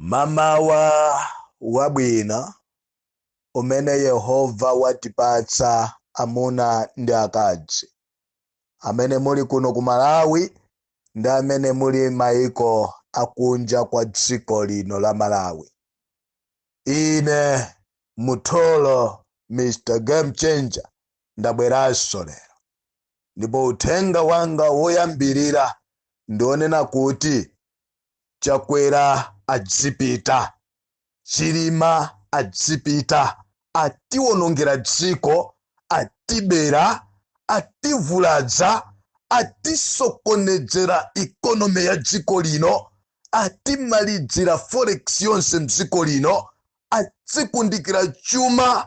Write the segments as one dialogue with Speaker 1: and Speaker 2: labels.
Speaker 1: Mama wabwino umene Yehova watipatsa amuna ndi akazi amene muli kuno ku Malawi ndi amene muli maiko akunja kwa dziko lino la Malawi. Ine Mutholo Mr. Game Changer ndabweranso lero, ndipo uthenga wanga woyambirira ndionena kuti chakwera adzipita, chilima adzipita, atiwonongera dziko, atibera, ativulaza, atisokonezera ikonomi ya dziko lino, atimalidzira forex yonse mdziko lino, atsikundikira chuma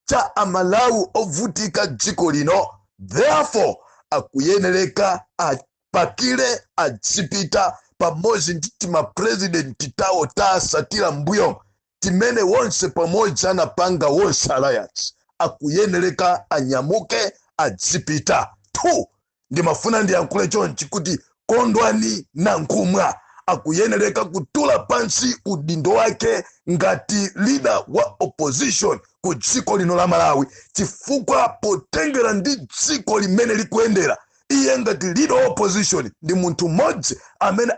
Speaker 1: cha amalawi ovutika dziko lino. Therefore akuyenereka apakile adzipita pamozi ndi tima president tawo tasatira mbuyo timene wonse pamoja anapanga wonse alliance. Akuyenereka anyamuke adzipita. 2 ndimafuna ndiyankhule chonchi kuti kondwani na nkhumwa akuyenereka kutula pansi udindo wake ngati leader wa opposition ku dziko lino la Malawi, chifukwa potengera ndi dziko limene likuyendera iye ngati leader wa opposition ndi munthu mmodzi amene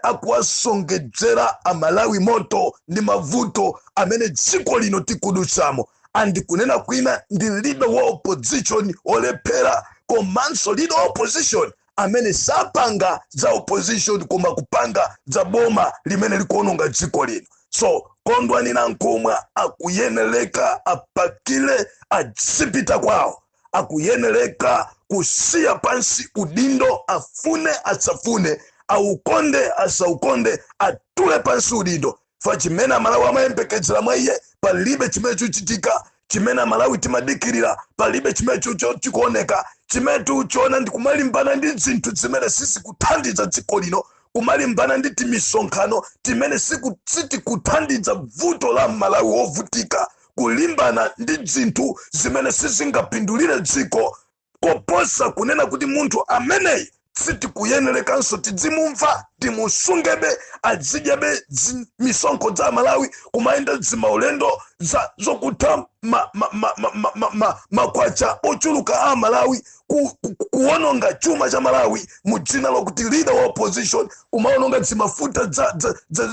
Speaker 1: akuwasongedzera amalawi moto ndi mavuto amene dziko lino tikudutsamo. Andikunena kwina ndi leader wa opposition olephera, komanso leader wa opposition amene sapanga za opposition koma kupanga za boma limene likuononga dziko lino. So kondwani na nkhumwa akuyenereka apakile adzipita kwawo, akuyenereka kusiya pansi udindo, afune asafune, aukonde asaukonde, atule pansi udindo. Fa chimene amalawi amayembekezera mwa iye palibe chimene chuchitika, chimene amalawi timadikirira palibe chimene chikuoneka. Chimene tuchiona ndi kumalimbana ndi zinthu zimene sisi kuthandiza dziko lino, kumalimbana ndi timisonkhano timene sitikuthandiza vuto la Malawi wovutika, kulimbana ndi zinthu zimene sizingapindulire dziko, koposa kunena kuti munthu ameneyi sitikuyenerekanso tidzimumva, timusungebe, azidyebe misonkho za Malawi, kumayenda zimaulendo zokutha makwacha ochuluka a Malawi, kuononga chuma cha Malawi mudzina lokuti leader wa opposition, kumaononga zimafuta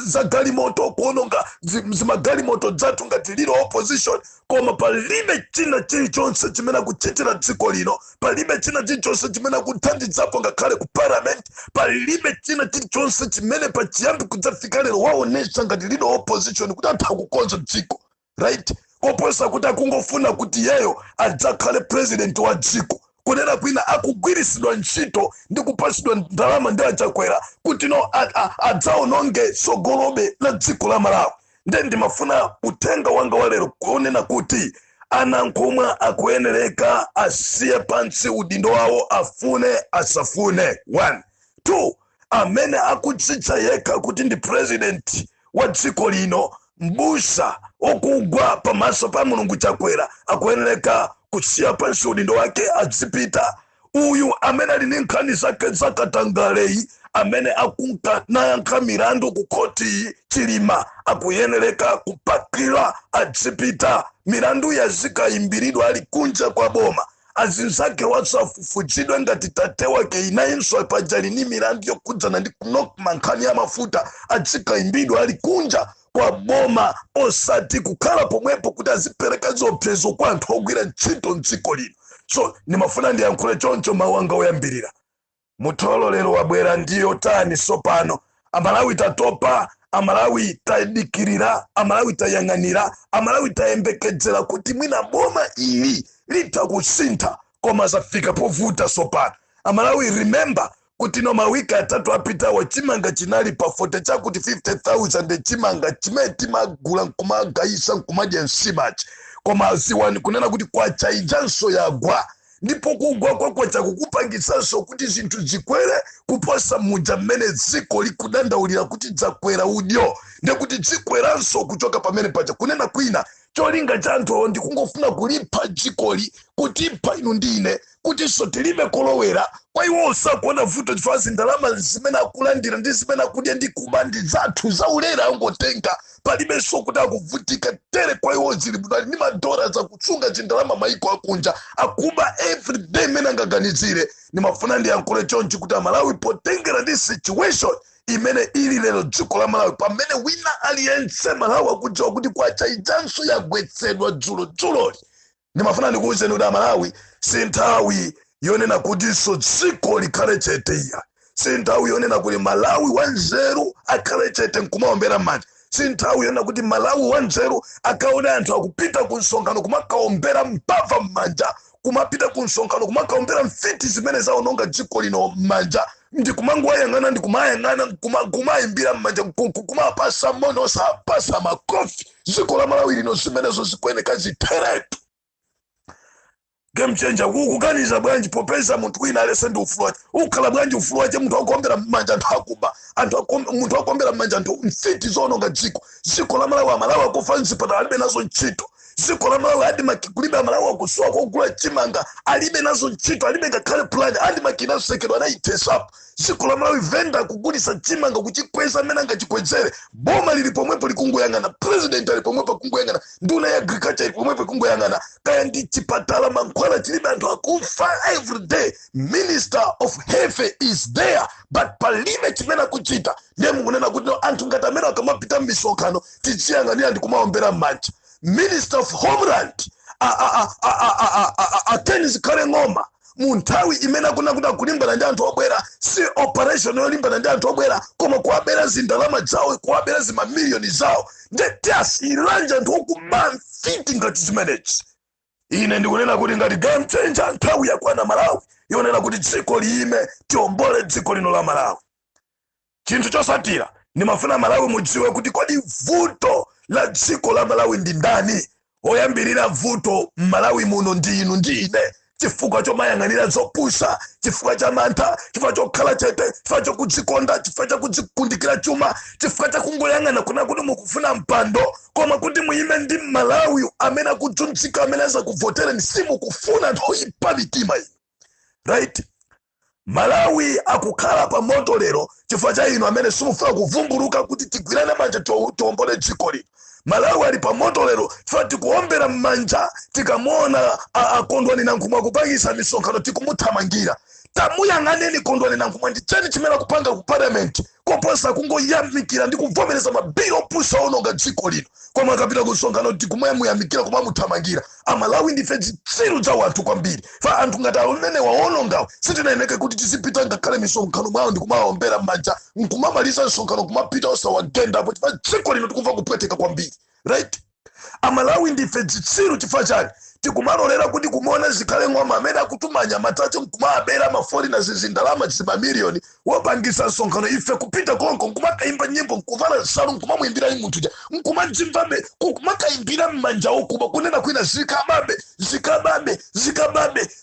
Speaker 1: za galimoto, kuononga zimagalimoto dzathu ngati leader wa opposition. Koma palibe china chilichonse chimene kuchitira dziko lino, palibe china chilichonse chimene kuthandidzapo ngakhale ku parliament, palibe china chilichonse chimene pachiyambi kudzafika lero waonesa ngati leader wa opposition kuti atha kukonza dziko, right? Koposa kuti akungofuna kuti yeyo adzakhale president wa dziko, kunena kwina akugwirisidwa ntchito ndi kupasidwa ndalama ndi achakwera kuti no adzaononge sogolobe la dziko la Malawi. Nde ndimafuna uthenga wanga wa lero kuonena kuti anankhumwa akuyenereka asiye pansi udindo wawo, afune asafune. 1. 2. amene akudzitcha yekha kuti ndi president wa dziko lino, mbusa okugwa pamaso pa Mulungu chakwera, akuyenereka kusiya pansi udindo wake adzipita. Uyu amene ali ndi nkhani zake zakatangaleyi, amene akunka nayankha milandu ku koti chilima, akuyenereka kupakira adzipita. Milandu yazikayimbiridwa ali kunja kwa boma, azinzake wasafufuzidwe ngati tate wake inayinso pajali ni milandu yokudzana ndi kunokuma nkhani ya mafuta, azikayimbidwa ali kunja kwa boma, osati kukhala pomwepo kuti azipereka ziopsezo kwa anthu ogwira ntchito mdziko lino. So nimafuna ndiyankhule choncho mawu anga oyambirira. Mutholo lero wabwera ndiyo tani sopano. Amalawi tatopa, amalawi tadikirira, amalawi tayang'anira, amalawi tayembekezera kuti mwina boma ili litakusintha, koma zafika povuta sopano. Amalawi remember kuti no mawiki atatu apita wa chimanga chinali pa fote chakuti 50,000 chimanga chimene timagula nkumagayisa nkumadya nsimachi, koma ziwani kunena kuti kwa chaijanso yagwa, ndipo kugwa kwa chakukupangisanso kuti zinthu zikwere kuposa muja mmene dziko likudandaulira kuti dzakwera udyo, ndi kuti dzikweranso kuchoka pamene paja. Kunena kwina cholinga cha anthu ndikungofuna kulipa dzikoli, kutipha inu ndine, kuti tilibe kolowera. Kwa iwo osakuona vuto chifukwa ndalama zimene akulandira ndi zimene akudya ndi kuba ndi zathu zaulere angotenga, palibenso kuti akuvutika tere. Kwa iwo zili budali ndi madola zakutsunga chindalama maiko akunja akuba everyday mene angaganizire. Nimafuna ndiyankhule chonchi kuti Amalawi potengera ndi situation imene ili lero dziko la Malawi, pamene wina aliyense Malawi akudziwa kuti kwacha ijanso yagwetsedwa dzuloli. Nimafuna ndikuwuzeni kuti Amalawi si nthawi yonena kutinso dziko likhale chete iya. Si nthawi yonena kuti Malawi wanzeru akhale chete nkumaombera m'manja. Si nthawi yonena kuti Malawi wanzeru akaona anthu akupita ku msonkhano kumakaombera mbava m'manja, kumapita ku msonkhano kumakaombera mfiti zimene zaononga dziko lino m'manja, ndi kumangoyang'ana ndi kumayang'ana kumayimbira m'manja, kumapasa mono osapasa makofi. Dziko la Malawi lino zimenezo zikuyeneka ziteretu. Game changer kuganiza bwanji popeza munthu wina alese ndi ufulu wache. Ukhala bwanji ufulu wache munthu akuombera m'manja anthu akuba, munthu akuombera m'manja anthu mfiti zoononga dziko la Malawi. Amalawi akufa mzipatala alibe nazo ntchito. Dziko la Malawi adi makikulime Amalawi akusowa kugula chimanga alibe nazo ntchito, alibe ngakhale plan, adi makina sekedwa anayitesapo. Dziko la Malawi venda kugulisa chimanga kuchikweza amene angachikwezere. Boma lili pomwepo likungoyang'ana, president ali pomwepo kungoyang'ana, nduna ya agriculture ili pomwepo kungoyang'ana, kaya ndi chipatala mankhwala chilibe anthu akufa every day. Minister of Health is there, but palibe chimene akuchita. Ndiye mungunena kuti anthu ngati amene akamapita m'misonkhano tichiyang'anira ndi kumaombera m'manja. Minister of Homeland Atenis Kale Ngoma munthawi imene akunakuti akulimbana ndi anthu obwera, si operation yolimbana ndi anthu obwera koma kuwabera zindalama zawo, kuwabera zimamiliyoni zawo. Ndeti asiranja anthu okuba mfiti ngati zimenezi. Ine ndikunena kuti ngati game changer nthawi yakwana Malawi yonena kuti dziko liyime tiombole dziko lino la Malawi. Chinthu chosatira nimafuna Malawi mudziwe kuti kodi vuto la dziko la Malawi ndi ndani. Oyambirira vuto Malawi muno ndi inu ndi ine, chifukwa chomayang'anira zopusa, chifukwa cha mantha, chifukwa chokhala chete, chifukwa chokudzikonda, chifukwa chakuzikundikira chuma, chifukwa chakungoyang'ana kuna kuti mukufuna mpando koma kuti muyime ndi Malawi amene akudzunzika, amene azakuvotereni simukufuna ndoyipa mitima ino. Right? Malawi akukhala pa moto lero chifukwa cha inu amene simufuna kuvumbuluka kuti tigwirane manja tiombole dziko lino. Malawi ali pa moto lero chifukwa tikuombera m'manja tikamuona Kondwani Nankhumwa kupangisa misonkhano tikumuthamangira. Tamuyang'aneni Kondwani Nankhumwa ndi chani chimene kupanga ku parliament koposa kungoyamikira ndi kuvomereza mabilo opusa ononga dziko lino, koma akapita ku msonkhano tikumuyamikira kumamuthamangira. Amalawi ndife zitsiru za wanthu kwambiri. Fa anthu ngati amene waonongawo sitinayeneke kuti tizipita ngakhale misonkhano mwawo ndi kumaombera m'manja, nkumamaliza msonkhano kumapita osawagenda apo chifukwa dziko lino tikumva kupweteka kwambiri. Right? Amalawi ndife zitsiru chifukwa chani tikumalolera kuti kumuona zikhale ng'oma amene akutumanya matacho nkumabera mafori na zindalama zimamiliyoni wopangisa msonkhano. Ife kupita konko nkumakaimba nyimbo, nkuvala nsalu, nkumamuimbira munthu ja, nkumadzimvabe nkumakaimbira m'manja okuba kunena kwina zikababe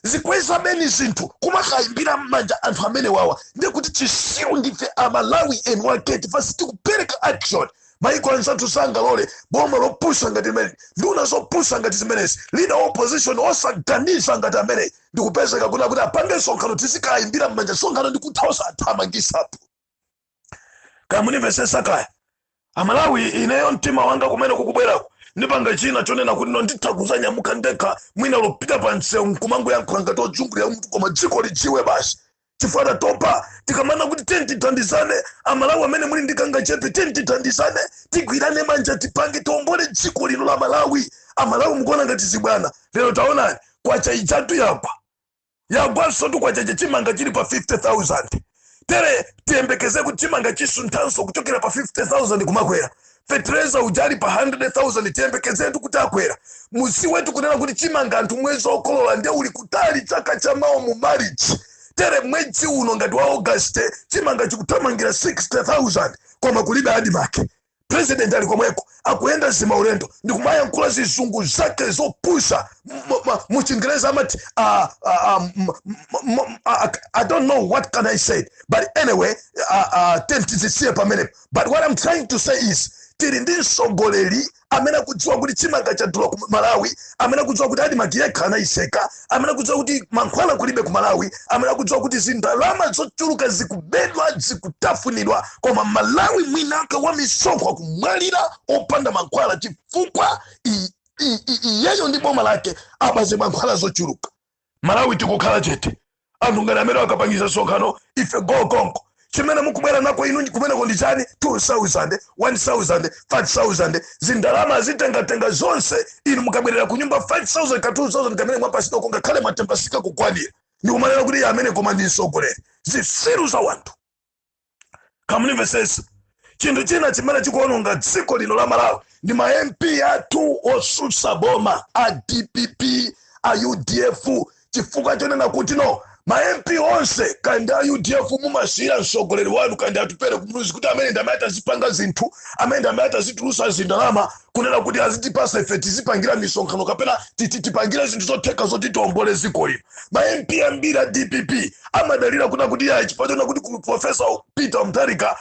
Speaker 1: zikweza beni zinthu kumakaimbira m'manja anthu amene wawa. Ndiye kuti chisiru ndife Amalawi eni wake tifasi tikupereka action. Maiko ansatu sangalole boma lopusa ngati mene, nduna zopusa ngati zimenezi, leader opposition osaganiza ngati amene ndikupezeka kuti apange msonkhano tizikayimbira m'manja. Msonkhano ndikuthaosa athamangisapo. Kaya munimvesesa kaya Amalawi ineyo mtima wanga kumene kukubwerako ndipanga china chonena kuti nditha kuzanyamuka ndekha mwina lopita pa msewu nkumangoyankhula ngati ojungulira munthu koma dziko lidziwe basi. Chifukwa topa tikamana kuti tithandizane Amalawi amene muli ndikanga chepe, tithandizane tigwirane manja tipange tombole dziko lino la Malawi. Amalawi mukuona ngati zibwana lero taonani kwacha ichatu yagwaso tu kwacha chimanga chili pa 50,000. Tere tiyembekeze kuti chimanga chisunthanso kuchokera pa 50,000 kumakwera. Fetreza ujali pa 100,000 tiyembekeze tu kuti akwera. Musi wetu kunena kuti chimanga anthu mwezi okolola ndiye uli kutali chaka cha mawa mu marriage. Tere mwezi uno ngati wa August chimanga chikuthamangira 60,000 koma kulibe hadi make. President ali komweko akuyenda zima ulendo ndikumayankhula zizungu zake zopusa mu Chingereza amati I don't know what can I say, but anyway tentizisiye pamene. But what I'm trying to say is tili ndi msogoleri amene akudziwa kuti chimanga chadula ku Malawi, amene akudziwa kuti adi magiyekha anayiseka, amene akudziwa kuti mankhwala kulibe ku Malawi, amene akudziwa kuti zindalama zochuluka zikubedwa zikutafunidwa, koma Malawi mwinaka wa misoko akumwalira opanda mankhwala chifukwa iyeyo ndi boma lake abaze mankhwala zochuluka. Malawi tikukhala chete, anthu ngati amene akapangiza sonkhano ife go konko chimene mukubwera nako inu kumeneko ndi chani? 2,000, 1,000, 5,000 zindalama zitengatenga zonse, inu mukabwerera ku nyumba 5,000 ka 2,000 kamene mwapasito konga khale mwatembasika kukwanira, ndikumanena kuti amene koma ndi msogoleri. Zitsiru za wanthu kamunimvesesa. Chinthu china chimene chikuononga dziko lino la Malawi ndi ma MP athu osusa boma, a DPP, a UDF, chifukwa chonena kuti no ma MP onse kandi a UDF mumasiyira msogoleri wanu kandi atupere kumuzi kuti amene ndamata zipanga zinthu, amene ndamata zitulusa zindalama kunena kuti azitipasa ife tizipangira misonkhano kapena tipangira zinthu zotheka zoti tiombole ziko lino. Ma MP ambiri a DPP amadalira kuna kuti ya chifukwa chona kuti ku Professor Peter Mutharika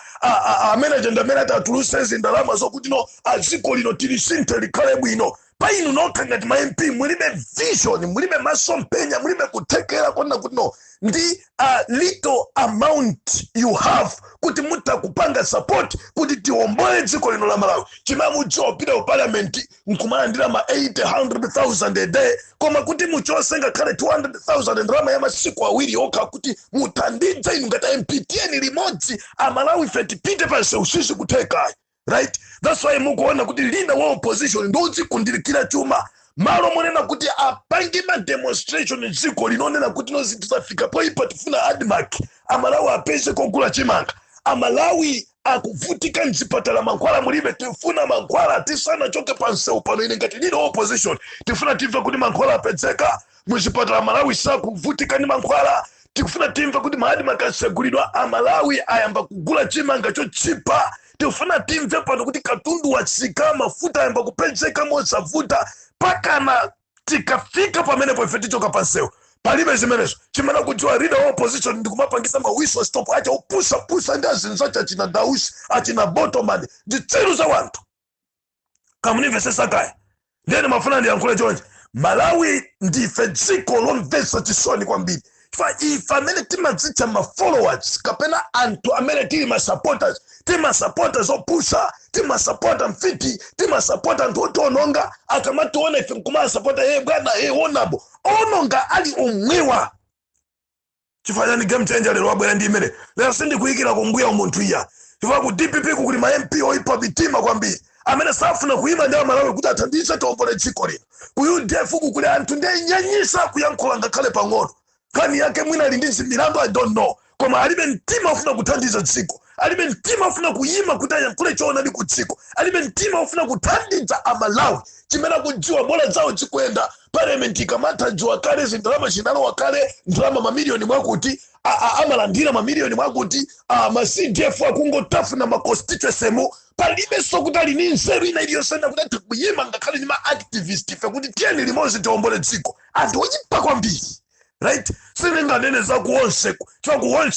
Speaker 1: amene ndamene atatulusa zindalama zokuti no aziko lino tilisinthe likhale bwino. Painu nokha ngati ma MP mulibe vision, mulibe masompenya, mulibe kuthekera kona kuti no ndi a little amount you have kuti mutakupanga support kuti tiombole dziko lino la Malawi. Chimene muchopita ku parliament nkumalandira ma 800,000 a day, koma kuti muchose ngakhale 200,000 ndalama ya masiku awiri okha kuti muthandize inu ngati MP tieni limodzi Amalawi ife tipite pansi usisi kutheka. Right? That's why mukuona kuti leader wa opposition ndozi kundirikira chuma malo monena kuti apange ma demonstration ziko linonena kuti no zinthu zafika poipa tifuna admark Amalawi apeze kogula chimanga. Amalawi akuvutika mzipatala mankhwala mulibe, tifuna mankhwala tisana choke pansewu pano. Ine ngati leader wa opposition tifuna timve kuti mankhwala apezeka mzipatala Malawi sakuvutika ni mankhwala. Tikufuna timve kuti maadmark asegulidwa Amalawi ayamba kugula chimanga chochipa. Tifuna timve pano kuti katundu watsika mafuta ayamba kupezeka mosavuta pakana tikafika pamene po ife tichoka pansewu palibe zimenezo. Chimene kudziwa leader wa opposition ndikumapangisa ma whistle stop acha upusa ndi azinzacha achina Dausi achina Bottomad zitsiru za wanthu kamunimvesesa kaya. Ndene mafuna ndiyankhule chonje, Malawi ndife dziko lomvetsa chisoni kwambiri. Ife amene timadzicha ma followers kapena anthu amene tili ma supporters, tima supporters opusha, tima supporter mfiti, tima supporter anthu otiononga, akamationa ife mkumana supporter bwana onabo ononga ali omwewa. Chifanya ni game changer lero wabwera ndi imene lero sindi kuyikira kumbuya umunthu iya. Chifukwa ku DPP kuli ma MP oipa bitima kwambiri amene safuna kuyima ndi Amalawi kuti athandize tombole dziko lino. Ku UDF kuli anthu ndenyanyisa kuyankhula ngakhale pang'ono. Kani yake mwina ali ndi milandu I don't know, koma alibe mtima ofuna kuthandiza dziko, alibe mtima ofuna kuyima kutaya kule choona ndi kudziko, alibe mtima ofuna kuthandiza Amalawi. Chimene kudziwa bola zawo zikwenda parliament ikamatadziwa kale zindalama chinalo wakale ndalama mamiliyoni mwakuti amalandira mamiliyoni mwakuti ma CDF akungotafuna ma constituency mu palibe sokutali ni nzeru ina iliyosenda kuti kuyima ngakhale ni ma activist ife kuti tieni limodzi tiombole dziko. Anthu oyipa kwambiri. Right? Sininganene za kuonse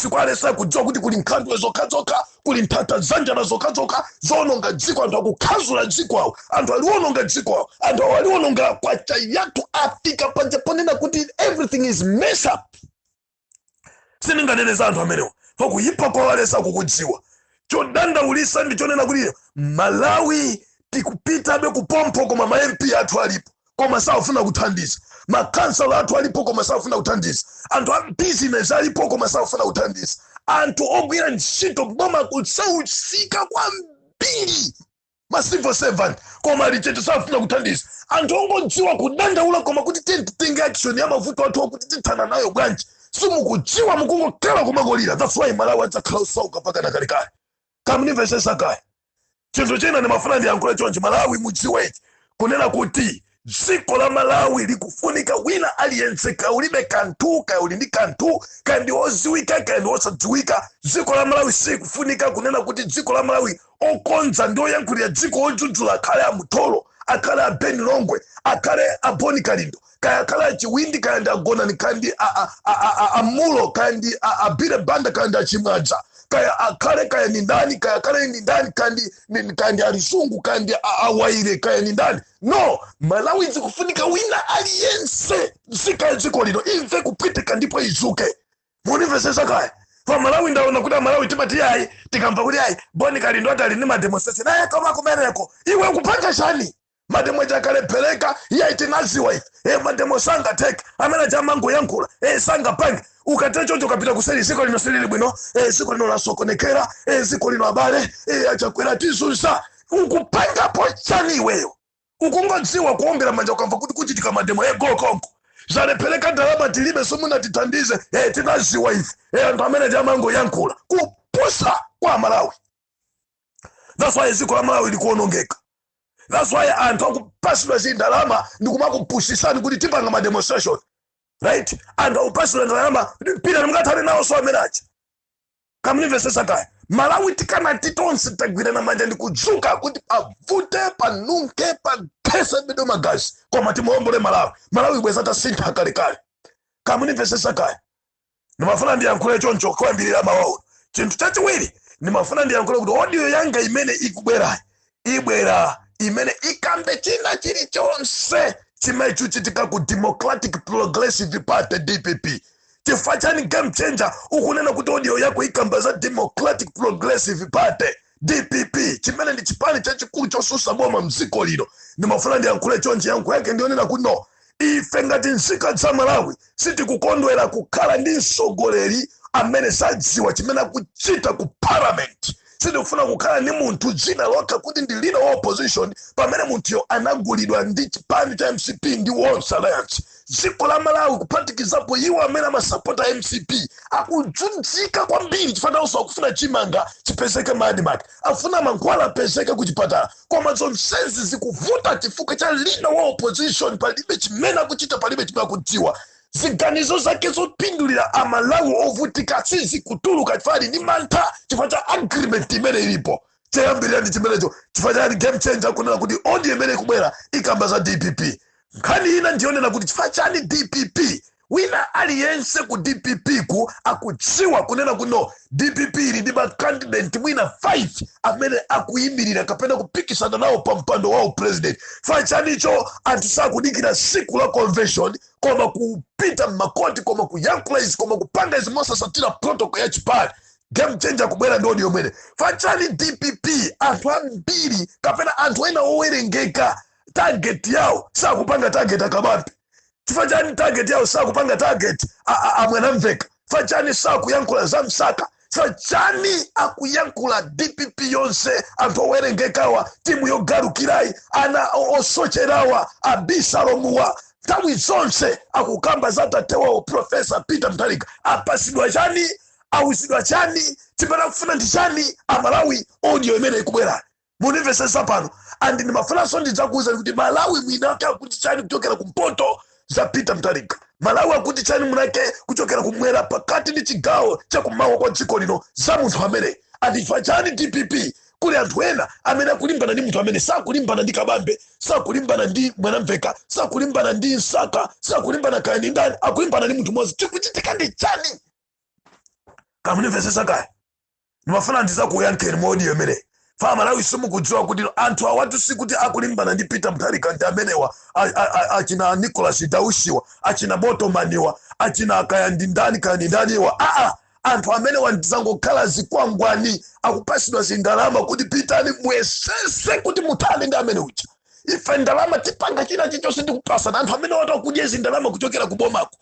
Speaker 1: kwalesa kudziwa kuti kuli nkhandwe zokhazoka, kuli nthata zanjala zokhazoka zononga dziko. Anthu akukhazula dziko awo, anthu aliwononga dziko awo, anthu aliwononga kwacha yathu afika panja ponena kuti everything is messed up. Sininganene za anthu amenewo pakuyipa kwa walesa kukudziwa. Chodandaulisa ndi chonena kuti Malawi tikupita be kupompo koma ma MP athu alipo koma safuna kuthandiza, makansala athu alipo koma safuna kuthandiza, anthu a business alipo koma safuna kuthandiza, anthu ogwira ntchito boma kusausika kwambiri ma civil servant koma licheto safuna kuthandiza, anthu ongodziwa kudandaula koma kuti tenge action ya mavuto athu okuti tithana nayo bwanji simukudziwa mukungokhala kumangolira. That's why Malawi adzakhala osauka paka na kalikali. Kamunimvesesa kaya. Chinthu china ni mafuna ndiyankhule chonje, Malawi mudziwe kunena kuti dziko la Malawi likufunika wina aliyense kaulibe kanthu kauli ndi kanthu kandi oziwika kandi osadziwika. Dziko la Malawi sikufunika kunena kuti dziko la Malawi okonza ndi oyankhulira dziko odzudzula akhale a Mutholo, akhale a Ben Longwe, akhale a Boni Kalindo, kaya akhale a Chiwindi kandi agona ni kandi a Mulo kandi a Bire Banda kandi a Chimwadza. kaya akale kaya nindani kaya kale nindani kandi alisungu kandi awaire kaya nindani. No, Malawi zikufunika wina aliyense zika ziko lino imve kupitika ndipo izuke. Munivesesa kaya. Kwa Malawi ndaona kuda Malawi timati yai tikampa kudi yai boni kalindo hata lini mademonstration na kama kumereko iwe kupanja shani mademo jakale peleka yai tinaziwa mademo sanga tek amena jama Kuyankhula sanga pang ukatecho ukapita kuseli siko lino seli bwino siko lino la sokonekera siko lino abale acha kwera tisusa ukupanga po chani weyo ukungodziwa kuombera manja ukamva kuti kuchitika mademo go konko zale peleka dalama tilibe somuna titandize tinaziwa hivi antu amene jama Kuyankhula kupusa kwa Malawi. That's why ziko la Malawi likuonongeka. That's why antu akupasidwa zindalama ndikumakupushisani kuti tipanga ma demonstration, right? Antu akupasidwa ndalama pira mngatani nawo so amenachi kamnivesesa kaya Malawi tikana titonsi tagwirana manja ndikudzuka kuti avute panunke pagese bido magazi kwa matimuombole Malawi bwezata sintha kalekale kamnivesesa kaya. Nimafuna ndiyankhule choncho kwambirira mawawo. Chinthu chachiwiri nimafuna ndiyankhule kuti audio yanga imene ikubwera ibwera imene ikambe china chilichonse chimechu chitika ku Democratic Progressive Party DPP. Chifachani game changer ukunena kuti audio yako ikamba za Democratic Progressive Party DPP chimene ndi chipani chachikulu chosusa boma mziko lino. Nimafuna ndiyankhule choncho yangu yake ndionena kuti no, ife ngati nzika za Malawi sitikukondwera kukhala ndi mtsogoleri amene sadziwa chimene akuchita ku parliament. Sitikufuna kukhala ni munthu dzina lokha kuti ndi leader wa opposition pamene munthuyo anagulidwa ndi chipani cha MCP ndi Wonse Alliance. Dziko la Malawi kuphatikizapo iwo amene amasapota MCP akudzudzika kwambiri chifukwa onse akufuna chimanga chipezeke madimati, afuna mankhwala apezeke kuchipatala, koma zonsezi zikuvuta chifukwa cha leader wa opposition palibe chimene akuchita, palibe chimene akudziwa. Ziganizo zake zopindulira Amalawi ovutika sizikutuluka chifukwa ndi mantha chifukwa cha agreement imene ilipo. Chayambirira ndi chimenecho chifukwa cha game changer kunena kuti audio imene ikubwera ikamba za DPP. Nkhani ina ndionena kuti chifukwa chani DPP wina aliyense ku DPP ku akudziwa kunena kuno DPP ili ndi candidate wina 5 amene akuyimirira kapena kupikisana nawo pa mpando wawo president. Fachanicho anthu sakudikira siku la convention koma kupita makoti koma kuyankhula izi koma kupanga izi mosasatira protocol ya chipani. Game changer kubwera ndi audio imene. Fachani DPP anthu ambiri kapena anthu ena owerengeka target yao sakupanga target akabambe. Chifachani target yao sakupanga target amwanamveka. Fachani sakuyankhula za Msaka. Fachani akuyankhula DPP yonse anthu owerengekawa timu yogarukirai ana osocherawa abisalomuwa tawi zonse akukamba za tate wao Professor Peter Mutharika. Apasidwa chani awisidwa chani chipena kufuna ndi chani Amalawi audio imene ikubwera. Munivesesa pano andi ni mafanaso ndizakuuza kuti Malawi mwinake akuti chani kuchokera kumpoto za Peter Mutharika. Malawi akuti chani munake kuchokera kumwera pakati ndi chigawo cha kumawa kwa dziko lino za munthu amene andifa chani DPP kuli anthu ena amene akulimbana ndi munthu amene sakulimbana ndi kabambe, sakulimbana ndi mwanamveka, sakulimbana ndi Msaka, sakulimbana kaya ndi ndani, akulimbana ndi munthu mmodzi. Chikuchitika ndi chani kamunivesesa kaya. Nimafuna ndizakuyankheni mu audio imene. Fa Malawi simukudziwa kuti anthu awatu sikuti akulimbana ndi Peter Mutharika ndi amenewa achina Nicholas Daushiwa, achina Botomaniwa, achina kaya ndi ndaniwa. Anthu amene wandizangokhala zikwangwani akupasidwa zindalama kuti pitani mwesese kuti mutale ndi amene ucha. Ife ndalama tipanga china chichonse ndikupasa na anthu amene watakudya zindalama kuchokera kubomako.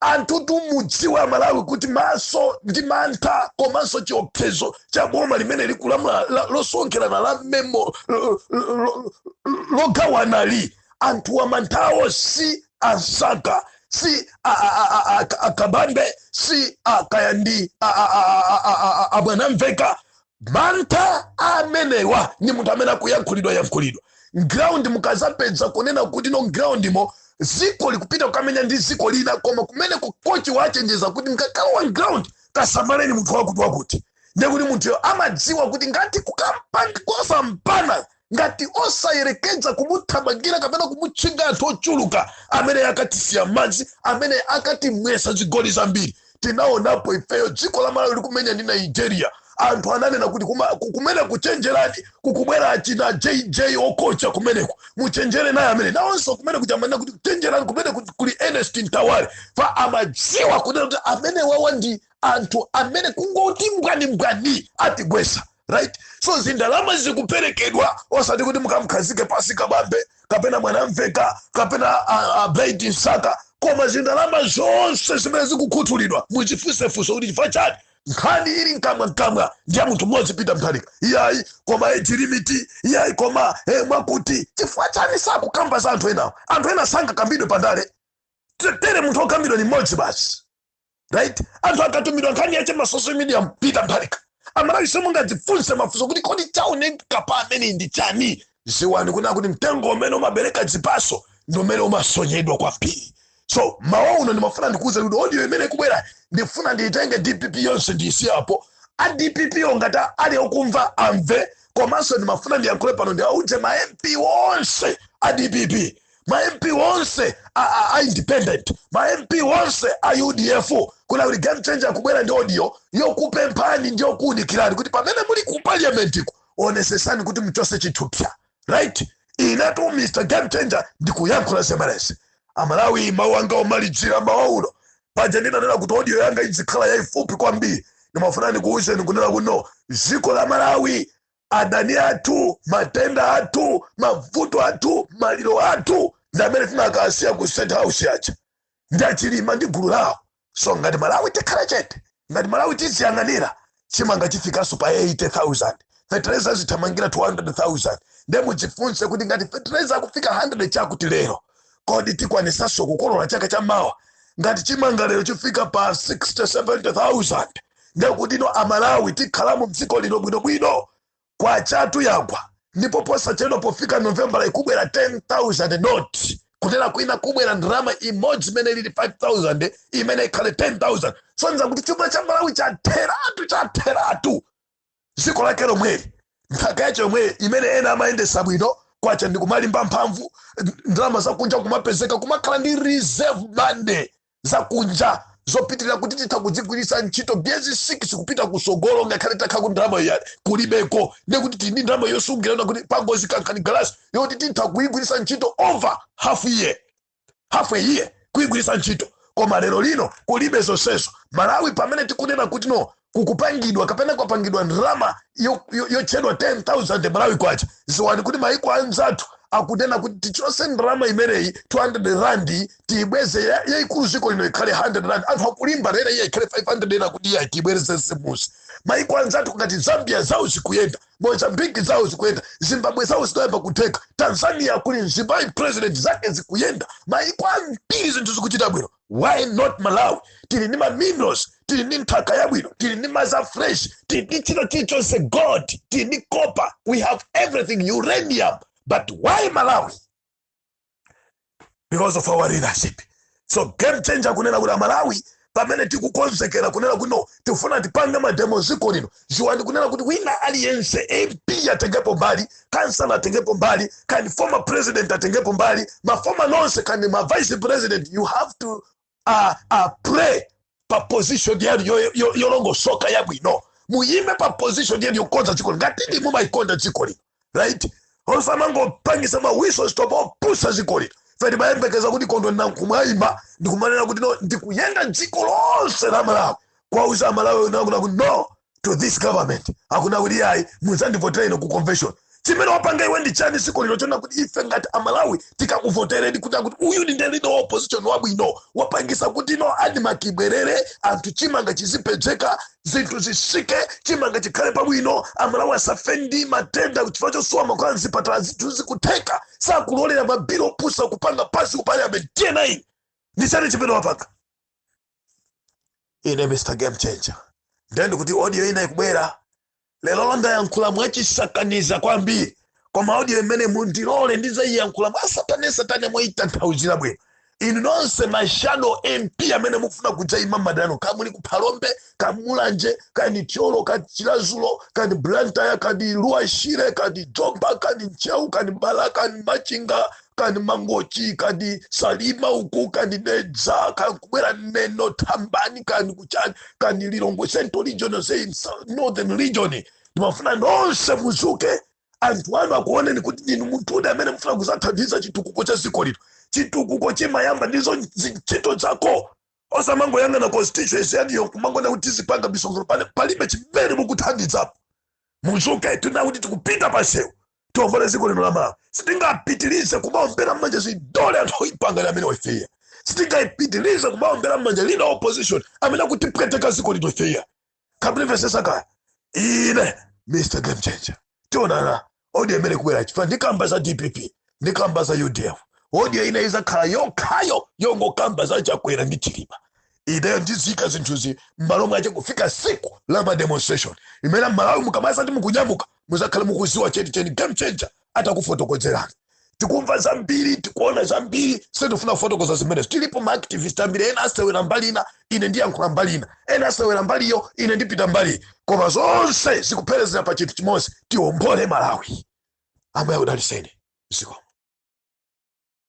Speaker 1: Anthu tumudziwa Malawi kuti maso ndi mantha komanso chiopsezo cha boma limene likulamula losonkerana la memo logawanali. Anthu wa manthawo si Ansaka, si akabambe, si akayandi abwanamveka. Mantha amenewa ni munthu amene akuyankhulidwa. Ground mukazapedza kunena kuti no ground mo ziko likupita kukamenya ndi ziko lina koma kumene kukochi wachenjeza kuti ngakhala one ground kasamaleni munthu wakuti ndekuti munthu amadziwa kuti ngati kukampanga kosa mpana ngati osayerekeza kumuthamangira kapena kumutchinga anthu ochuluka amene akatisiya madzi, amene akatimwesa zigoli zambiri. Tinaonapo ifeyo dziko la Malawi likumenya ndi Nigeria anthu ananena kuti kumene kuchenjerani kukubwera achina JJ Okocha kumeneku muchenjere naye amene nawonso kumene kujamanena kuti kuchenjerani kumene kuli Ernest Ntawale fa amadziwa kunena kuti amene wawa ndi anthu amene kungoti mbwani atigwesa, right? So zindalama zikuperekedwa osati kuti mukamkhazike pasi kabambe kapena mwanamveka kapena Blade Nsaka, koma zindalama zonse zimene zikukhuthulidwa muchifunsefunso kuti chifukwa chani nkhani ili nkamwa ndiya munthu mmodzi Peter Mutharika iyayi koma echilimiti iyayi koma mwakuti chifukwa chani sakukamba za anthu ena sangakambidwe pandale tere munthu okambidwa ni mmodzi basi, right? Anthu akatumidwa nkhani yache ma social media Peter Mutharika amalawi semungadzifunse mafunso kuti kodi chaoneka pa amene ndi chani ziwani kuna kuti mtengo umene umabereka zipaso ndi umene umasonyedwa kwambiri. So mawa uno ndimafuna ndikuuze kuti audio imene ikubwera ndifuna ndiitenge DPP yonse ndisiyapo a DPP ongata ali okumva amve, komanso ndimafuna ndiyankhule pano ndi auze ma MP wonse a DPP, ma MP wonse a independent, ma MP wonse a UDF kuna kuti game changer kubwera ndi audio yokupemphani ndi yokuunikirani kuti pamene muli ku parliament onesesani kuti mchose chithupsa, right? Inatu Mr. Game Changer ndikuyankhula semarese amalawi mawu anga omalidzira mawu uno paja ndinanena kuti audio yanga izikhala yayifupi kwambiri ndimafuna ndikuuze ndikunena kuno dziko la Malawi adani athu matenda athu mavuto athu maliro athu ndi amene tinakasiya ku State House yacha ndi achilima ndi gulu lawo. So ngati Malawi tikhala chete, ngati Malawi tiziyang'anira chimanga chifikaso pa 80,000 fertilizer zithamangira 200,000 nde muchifunse kuti ngati fertilizer akufika 100 chakuti lero kodi tikwanisaso kukolola chaka cha mawa ngati chimanga lero chifika pa 60-70,000 nde kuti ino amalawi tikhala mu dziko lino bwinobwino kwa chatu yagwa ndipo posa cheno pofika November ikubwera 10,000 not kunena kwina kubwera ndalama imodzi imene lili 5,000 imene ikhale 10,000. So nza kuti chuma cha Malawi chatheratu dziko lake lomweli nthaka yacho yomwe imene ena amayendesa bwino kwacha ndi kumalimba mphamvu ndalama zakunja kumapezeka kumakhala ndi reserve money zakunja zopitirira kuti titha kudzigwiritsa ntchito byezi 6 kupita kusogolo ngakhale takhala kuti ndalama ya kulibeko ndekuti tindi ndalama yosungira kuti pangozi kankhani galasi yoti titha kuyigwiritsa ntchito over half a year kuyigwiritsa ntchito, koma lero lino kulibe zonsezo. Malawi pamene tikunena kuti no kukupangidwa kapena kwapangidwa ndalama yochedwa 10,000 Malawi kwacha ziwani kuti maiko anzathu akunena kuti tichose ndalama imeneyi 200 rand tibweze yaikulu ziko lino ikhale 100 rand anthu akulimba lero iye ikhale 500 ena kuti iye tibwereze semusi. Maiko anzathu ngati Zambia zawo zikuyenda, Mozambique zawo zikuyenda, Zimbabwe zawo zitoyamba kutheka, Tanzania kuli Zimbabwe president zake zikuyenda, maiko ambiri zinthu zikuchita bwino. Why not Malawi? Tili ni ma minerals, tili ni nthaka yabwino, tili ni maza fresh, tili ni chino chilichonse gold, tili ni copper, we have everything, uranium. But why Malawi? Because of our leadership. So Game Changer kunena kuti Malawi pamene tikukonzekera kunena kuti no tifuna tipange mademo ziko lino ziwani kunena kuti wina aliyense MP atengepo mbali, kansala atengepo mbali, kandi former president atengepo mbali, former nonse kandi ma vice president. You have to pray pa position yali yolongo soka yabwino muyime pa position yali yokonza chiko ngati ndi mumaikonda chiko lino, right? Osamango pangisa ma whistle stop pusa chiko lino fedi bayembekeza kuti kondo nankumwaima ndikumanena kuti no ndikuyenda dziko lonse la Malawi kwauza Malawi nakuna kuti no to this government akuna kuti ayi muzandivotera ino ku convention chimene wapanga iwe ndi chani dziko lino chona kuti ife ngati Amalawi tikakuvotereni kuti uyu ndi leader wa opposition wabwino wapangisa kuti no adi makibwerere anthu chimanga chizipedzeka zinthu zisike chimanga chikhale pabwino Amalawi asafendi matenda kuchifukwa chosowa makhala mzipatala zinthu zikutheka sakulolera mabilo opusa kupanga pasi kupali ametiye 9 ndi chani chimene wapanga ine Mr. Game Changer ndende kuti audio ina ikubwera lelo londa yankhula mwachisakaniza kwambiri koma audio imene mundilole ndizayiyankhula satane mwaitanthauzira bwino inu nonse mashado MP amene mukufuna kujaima madano kamuli kuphalombe kamulanje kani cholo kani chilazulo kani blantaya kani luashire kani jomba kani ncheu kani mbala kani machinga kani mangochi kani salima uku kani nedza kani kubwera neno thambani kani kuchani kani lilongwe central region say northern region timafuna nonse muzuke anthu anu akuoneni kuti ndinu munthu ude amene mufuna kuzathandiza chitukuko cha dziko lino. Chitukuko chimayamba ndizo ntchito zako osamangoyang'ana constituency yaniyo kumangona kuti zipanga misonkhano palibe chimene mukuthandidzapo. Muzuke tuna kuti tikupita pasewu tiovole dziko lino la Malawi. Sitingapitilize kumaombera mmanja zidole anthu oipanga amene wafeya. Sitingapitilize kumaombera mmanja lina opposition amene akutipweteka dziko lino feya. Kamulivesesa kaya ine Mr. Game Changer tionana odi amene kubwera chifukwa ndikamba za DPP ndikamba za UDF odi ine izakhala yokhayo yongokamba za chakwera ndi Chilima. Ideyo ndizika zinthuzi m'malo mwache kufika siku la demonstration imene Malawi mukamasa ndi mukunyamuka muzakhala mukuziwa cheni Game Changer atakufotokozerani. Tikumva zambiri tikuona zambiri sendifuna kufotokoza zimene tilipo ma activist ambiri ena asewera mbali ina ine ndiyankhula mbali ina ena asewera mbali iyo ine ndipita mbali koma zonse zikupherezera pa chinthu chimodzi tiwombole Malawi. Ambuye akudaliseni. Ziko.